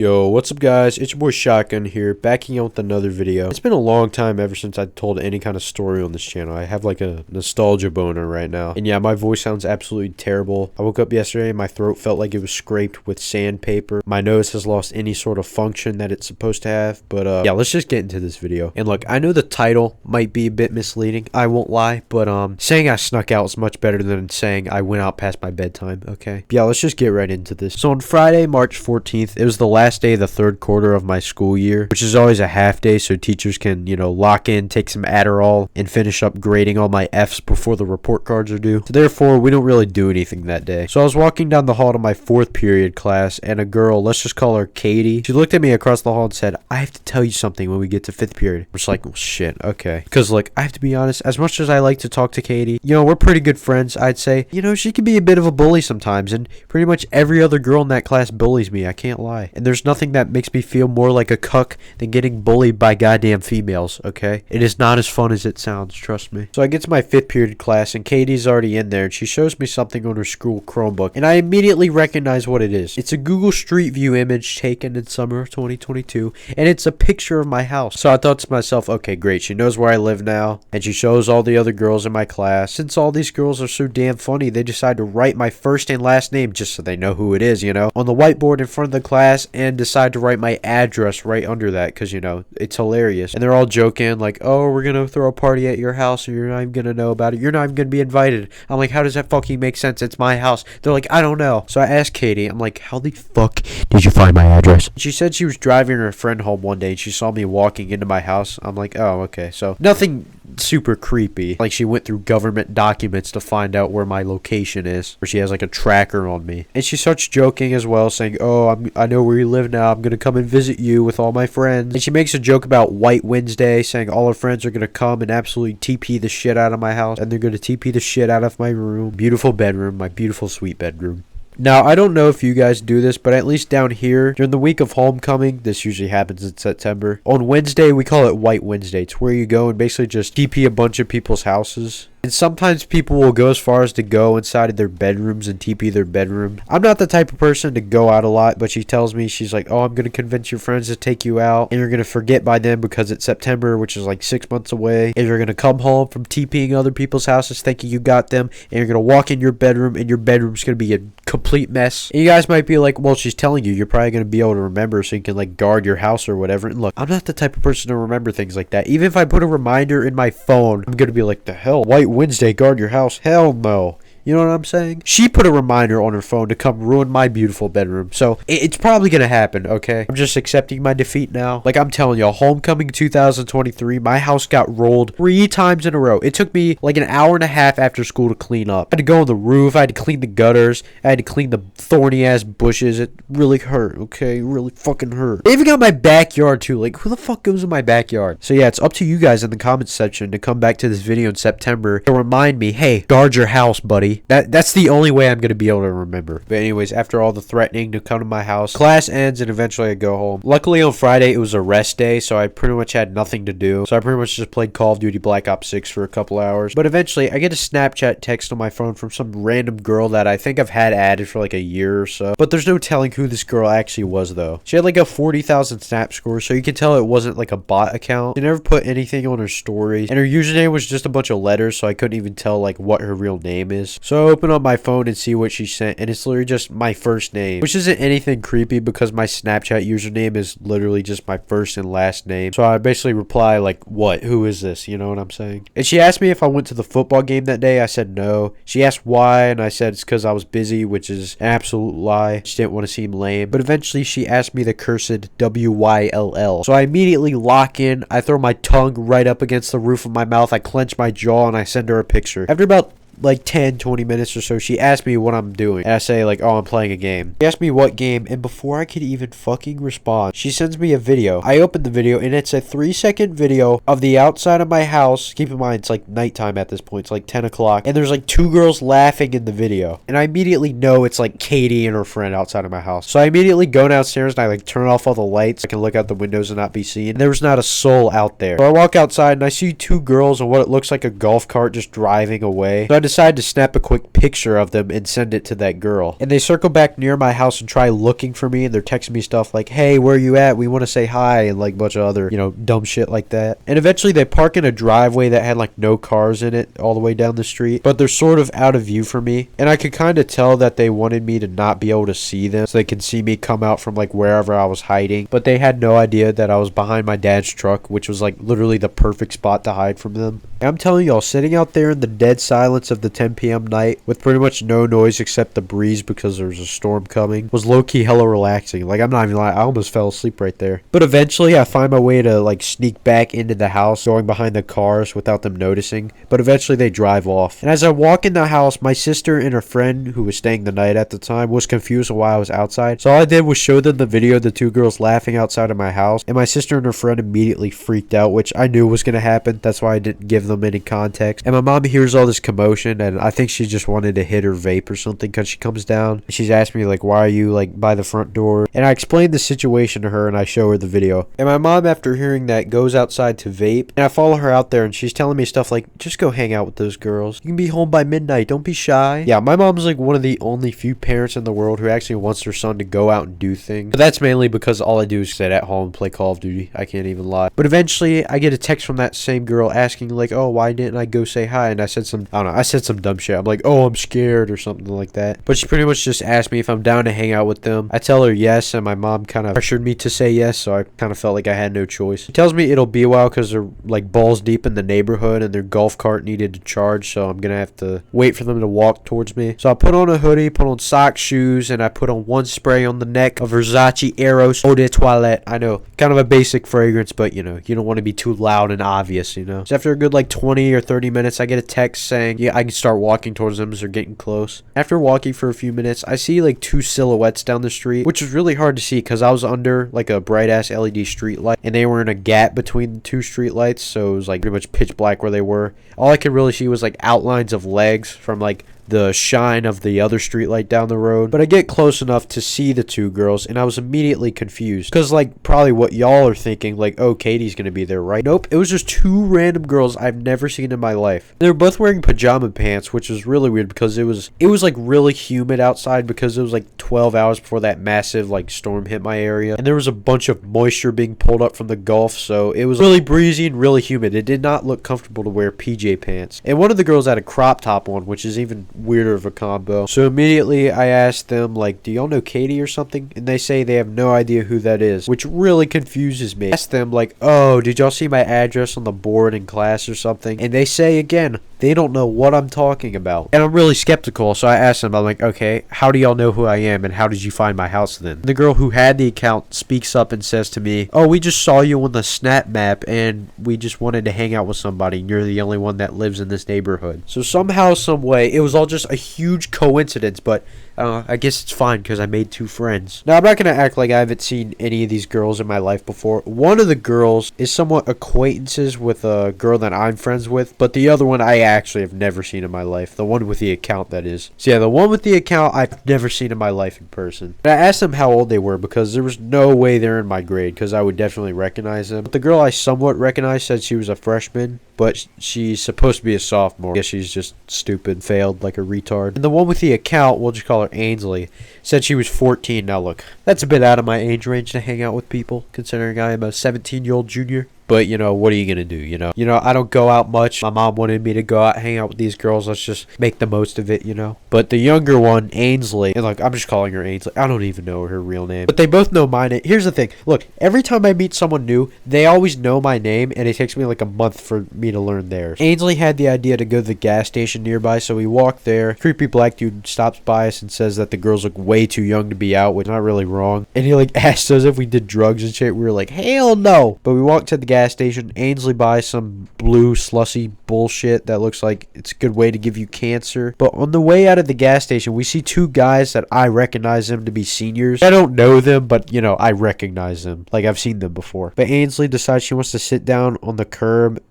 Yo, what's up guys? It's your boy Shotgun here, backing out with another video. It's been a long time ever since I told any kind of story on this channel. I have like a nostalgia boner right now. And yeah, my voice sounds absolutely terrible. I woke up yesterday and my throat felt like it was scraped with sandpaper. My nose has lost any sort of function that it's supposed to have. But yeah, let's just get into this video. And look, I know the title might be a bit misleading, I won't lie, but saying I snuck out is much better than saying I went out past my bedtime, okay? But yeah, let's just get right into this. So on Friday, March 14th, it was the last day of the third quarter of my school year, which is always a half day so teachers can, you know, lock in, take some Adderall, and finish up grading all my F's before the report cards are due. So therefore, we don't really do anything that day. So I was walking down the hall to my fourth period class, and a girl, let's just call her Katie, she looked at me across the hall and said, "I have to tell you something when we get to fifth period." I was like, well, shit, okay. Because, like, I have to be honest, as much as I like to talk to Katie, you know, we're pretty good friends, I'd say. You know, she can be a bit of a bully sometimes, and pretty much every other girl in that class bullies me, I can't lie. And there's nothing that makes me feel more like a cuck than getting bullied by goddamn females, okay? It is not as fun as it sounds, trust me. So I get to my fifth period class, and Katie's already in there, and she shows me something on her school Chromebook, and I immediately recognize what it is. It's a Google Street View image taken in summer of 2022, and it's a picture of my house. So I thought to myself, okay, great, she knows where I live now, and she shows all the other girls in my class. Since all these girls are so damn funny, they decide to write my first and last name just so they know who it is, you know, on the whiteboard in front of the class, and decide to write my address right under that because, you know, it's hilarious. And they're all joking like, oh, we're gonna throw a party at your house and you're not even gonna know about it, you're not even gonna be invited. I'm like, how does that fucking make sense? It's my house. They're like, I don't know. So I asked Katie, I'm like, how the fuck did you find my address? She said she was driving her friend home one day and she saw me walking into my house. I'm like, oh, okay. So nothing super creepy, like she went through government documents to find out where my location is, or she has like a tracker on me. And she starts joking as well, saying, oh, I know where you live now, I'm gonna come and visit you with all my friends. And she makes a joke about White Wednesday, saying all her friends are gonna come and absolutely TP the shit out of my house, and they're gonna TP the shit out of my room, beautiful bedroom, my beautiful sweet bedroom. Now, I don't know if you guys do this, but at least down here, during the week of homecoming, this usually happens in September. On Wednesday, we call it White Wednesday. It's where you go and basically just TP a bunch of people's houses. And sometimes people will go as far as to go inside of their bedrooms and TP their bedroom. I'm not the type of person to go out a lot, but she tells me, she's like, oh, I'm going to convince your friends to take you out, and you're going to forget by then because it's September, which is like 6 months away, and you're going to come home from TPing other people's houses thinking you got them, and you're going to walk in your bedroom, and your bedroom's going to be a complete mess. And you guys might be like, well, she's telling you, you're probably going to be able to remember so you can like guard your house or whatever. And look, I'm not the type of person to remember things like that. Even if I put a reminder in my phone, I'm going to be like, the hell, White Wednesday, guard your house? Hell no. You know what I'm saying? She put a reminder on her phone to come ruin my beautiful bedroom. So it's probably going to happen, okay? I'm just accepting my defeat now. Like I'm telling y'all, homecoming 2023, my house got rolled 3 times in a row. It took me like an hour and a half after school to clean up. I had to go on the roof. I had to clean the gutters. I had to clean the thorny ass bushes. It really hurt, okay? It really fucking hurt. They even got my backyard too. Like, who the fuck goes in my backyard? So yeah, it's up to you guys in the comments section to come back to this video in September to remind me, hey, guard your house, buddy. That's the only way I'm going to be able to remember. But anyways, after all the threatening to come to my house, class ends and eventually I go home. Luckily on Friday it was a rest day, so I pretty much had nothing to do. So I pretty much just played Call of Duty Black Ops 6 for a couple hours. But eventually I get a Snapchat text on my phone from some random girl that I think I've had added for like a year or so. But there's no telling who this girl actually was though. She had like a 40,000 snap score, so you can tell it wasn't like a bot account. She never put anything on her stories, and her username was just a bunch of letters, so I couldn't even tell like what her real name is. So I open up my phone and see what she sent, and it's literally just my first name, which isn't anything creepy because my Snapchat username is literally just my first and last name. So I basically reply like, what? Who is this? You know what I'm saying? And she asked me if I went to the football game that day. I said no. She asked why, and I said it's because I was busy, which is an absolute lie. She didn't want to seem lame. But eventually she asked me the cursed WYLL. So I immediately lock in. I throw my tongue right up against the roof of my mouth. I clench my jaw and I send her a picture. After about like 10-20 minutes or so, she asked me what I'm doing, and I say like, oh, I'm playing a game. She asked me what game, and before I could even fucking respond, she sends me a video. I open the video, and it's a 3-second video of the outside of my house. Keep in mind, it's like nighttime at this point. It's like 10 o'clock, and there's like 2 girls laughing in the video, and I immediately know it's like Katie and her friend outside of my house. So I immediately go downstairs and I like turn off all the lights. I can look out the windows and not be seen. There was not a soul out there. So I walk outside and I see 2 girls and what it looks like a golf cart just driving away. So I decide to snap a quick picture of them and send it to that girl. And they circle back near my house and try looking for me, and they're texting me stuff like, hey, where are you at? We want to say hi, and like a bunch of other, you know, dumb shit like that. And eventually they park in a driveway that had like no cars in it all the way down the street, but they're sort of out of view for me. And I could kind of tell that they wanted me to not be able to see them so they can see me come out from like wherever I was hiding. But they had no idea that I was behind my dad's truck, which was like literally the perfect spot to hide from them. And I'm telling y'all, sitting out there in the dead silence of the 10 p.m. night with pretty much no noise except the breeze because there was a storm coming was low-key hella relaxing. Like, I'm not even lying, I almost fell asleep right there. But eventually I find my way to like sneak back into the house, going behind the cars without them noticing. But eventually they drive off. And as I walk in the house, my sister and her friend who was staying the night at the time was confused on why I was outside. So all I did was show them the video of the two girls laughing outside of my house. And my sister and her friend immediately freaked out, which I knew was going to happen. That's why I didn't give them any context. And my mom hears all this commotion, and I think she just wanted to hit her vape or something, because she comes down and she's asked me like, why are you like by the front door? And I explained the situation to her and I show her the video. And my mom, after hearing that, goes outside to vape, and I follow her out there and she's telling me stuff like, just go hang out with those girls. You can be home by midnight. Don't be shy. Yeah, my mom's like one of the only few parents in the world who actually wants their son to go out and do things. But that's mainly because all I do is sit at home and play Call of Duty. I can't even lie. But eventually I get a text from that same girl asking like, oh, why didn't I go say hi? And I said some, I don't know, I said some dumb shit. I'm like, oh, I'm scared or something like that. But she pretty much just asked me if I'm down to hang out with them. I tell her yes, and my mom kind of pressured me to say yes, so I kind of felt like I had no choice. She tells me it'll be a while because they're like balls deep in the neighborhood and their golf cart needed to charge, so I'm gonna have to wait for them to walk towards me. So I put on a hoodie, put on socks, shoes, and I put on one spray on the neck of Versace Eros Eau de Toilette. I know, kind of a basic fragrance, but you know, you don't want to be too loud and obvious, you know. So after a good like 20 or 30 minutes, I get a text saying, yeah, I can start walking towards them as they're getting close. After walking for a few minutes, I see like two silhouettes down the street, which was really hard to see because I was under like a bright ass LED street light, and they were in a gap between the two street lights, so it was like pretty much pitch black where they were. All I could really see was like outlines of legs from like the shine of the other streetlight down the road. But I get close enough to see the two girls, and I was immediately confused, because like probably what y'all are thinking, like, oh, Katie's gonna be there, right? Nope, it was just two random girls I've never seen in my life. They were both wearing pajama pants, which was really weird because it was like really humid outside because it was like 12 hours before that massive like storm hit my area, and there was a bunch of moisture being pulled up from the Gulf, so it was really breezy and really humid. It did not look comfortable to wear PJ pants. And one of the girls had a crop top on, which is even weirder of a combo. So immediately I asked them like, do y'all know Katie or something? And they say they have no idea who that is, which really confuses me. I asked them like, oh, did y'all see my address on the board in class or something? And they say again, they don't know what I'm talking about. And I'm really skeptical, so I asked them, I'm like, okay, how do y'all know who I am, and how did you find my house then? The girl who had the account speaks up and says to me, oh, we just saw you on the snap map, and we just wanted to hang out with somebody, and you're the only one that lives in this neighborhood. So somehow, some way, it was all just a huge coincidence, but I guess it's fine because I made two friends. Now, I'm not going to act like I haven't seen any of these girls in my life before. One of the girls is somewhat acquaintances with a girl that I'm friends with, but the other one I actually have never seen in my life. The one with the account, that is. So yeah, the one with the account I've never seen in my life in person. And I asked them how old they were because there was no way they're in my grade because I would definitely recognize them. But the girl I somewhat recognized said she was a freshman, but she's supposed to be a sophomore. I guess she's just stupid, failed like a retard. And the one with the account, we'll just call her Ainsley, said she was 14. Now look, that's a bit out of my age range to hang out with people, considering I am a 17-year-old junior. But, you know, what are you going to do, you know? I don't go out much. My mom wanted me to go out, hang out with these girls. Let's just make the most of it, you know? But the younger one, Ainsley, and look, I'm just calling her Ainsley. I don't even know her real name. But they both know my name. Here's the thing. Look, every time I meet someone new, they always know my name, and it takes me like a month for me to learn theirs. Ainsley had the idea to go to the gas station nearby, so we walked there. Creepy black dude stops by us and says that the girls look way too young to be out, which is not really wrong. And he like asked us if we did drugs and shit. We were like, hell no. But we walked to the gas station. Ainsley buys some blue slushy bullshit that looks like it's a good way to give you cancer. But on the way out of the gas station, we see two guys that I recognize them to be seniors. I don't know them, but you know, I recognize them. Like I've seen them before. But Ainsley decides she wants to sit down on the curb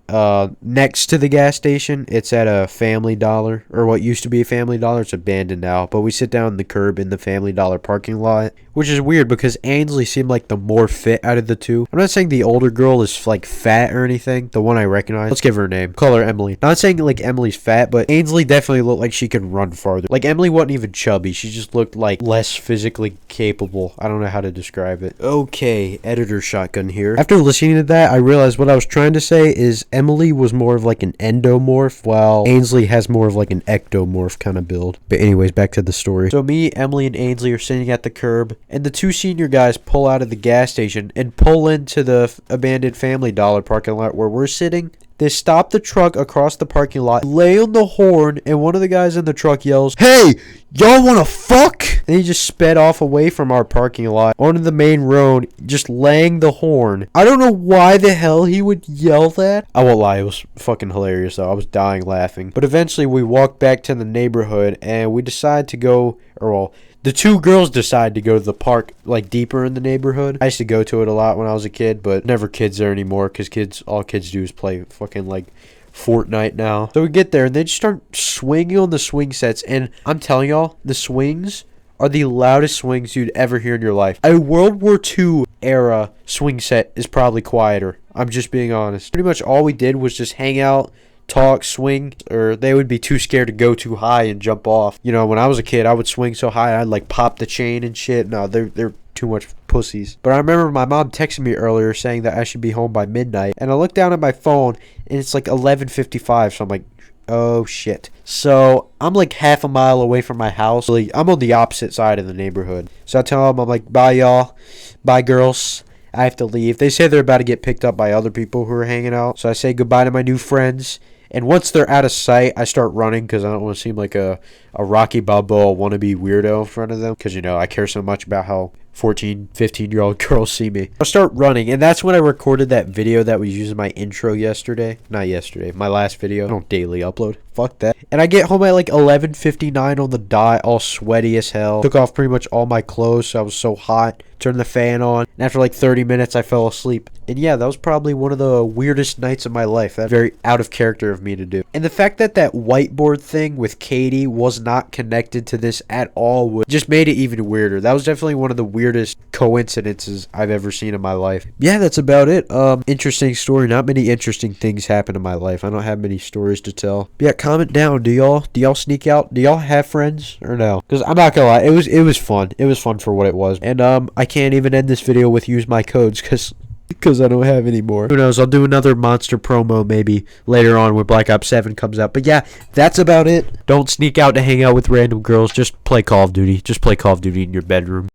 next to the gas station. It's at a Family Dollar, or what used to be a Family Dollar. It's abandoned now. But we sit down on the curb in the Family Dollar parking lot, which is weird because Ainsley seemed like the more fit out of the two. I'm not saying the older girl is like fat or anything, the one I recognize. Let's give her a name. Call her Emily. Not saying like Emily's fat, but Ainsley definitely looked like she could run farther. Like Emily wasn't even chubby. She just looked like less physically capable. I don't know how to describe it. Okay, editor shotgun here. After listening to that, I realized what I was trying to say is Emily was more of like an endomorph, while Ainsley has more of like an ectomorph kind of build. But anyways, back to the story. So me, Emily, and Ainsley are sitting at the curb, and the two senior guys pull out of the gas station and pull into the abandoned Family Dollar parking lot where we're sitting. They stop the truck across the parking lot, lay on the horn, and one of the guys in the truck yells, "Hey, y'all wanna fuck?" And he just sped off away from our parking lot onto the main road, just laying the horn. I don't know why the hell he would yell that. I won't lie, it was fucking hilarious though. I was dying laughing. But eventually we walked back to the neighborhood and we decided to go, or well, the two girls decided to go to the park, like, deeper in the neighborhood. I used to go to it a lot when I was a kid, but never kids there anymore, because all kids do is play fucking, like, Fortnite now. So we get there, and they just start swinging on the swing sets, and I'm telling y'all, the swings are the loudest swings you'd ever hear in your life. A World War II era swing set is probably quieter. I'm just being honest. Pretty much all we did was just hang out, talk, swing, or they would be too scared to go too high and jump off. You know, when I was a kid, I would swing so high I'd like pop the chain and shit. No, they're too much pussies. But I remember my mom texted me earlier saying that I should be home by midnight, and I looked down at my phone and it's like 11:55, so I'm like, oh shit. So I'm like half a mile away from my house. Like, I'm on the opposite side of the neighborhood. So I tell them, I'm like, bye y'all, bye girls, I have to leave. They say they're about to get picked up by other people who are hanging out. So I say goodbye to my new friends. And once they're out of sight, I start running because I don't want to seem like a Rocky Balboa wannabe weirdo in front of them. Because, you know, I care so much about how 14, 15-year-old girls see me. I start running, and that's when I recorded that video that was using my intro yesterday. Not yesterday, my last video. I don't daily upload. Fuck that. And I get home at like 11:59 on the dot, all sweaty as hell. Took off pretty much all my clothes, so I was so hot. Turned the fan on, and after like 30 minutes, I fell asleep. And yeah, that was probably one of the weirdest nights of my life. That's very out of character of me to do. And the fact that that whiteboard thing with Katie was not connected to this at all just made it even weirder. That was definitely one of the weirdest coincidences I've ever seen in my life. Yeah, that's about it. Interesting story. Not many interesting things happen in my life. I don't have many stories to tell. But yeah, comment down. Do y'all sneak out? Do y'all have friends or no? Because I'm not gonna lie, it was fun. It was fun for what it was. And I can't even end this video with use my codes because I don't have any more. Who knows? I'll do another monster promo maybe later on when Black Ops 7 comes out. But yeah, that's about it. Don't sneak out to hang out with random girls. Just play Call of Duty. Just play Call of Duty in your bedroom.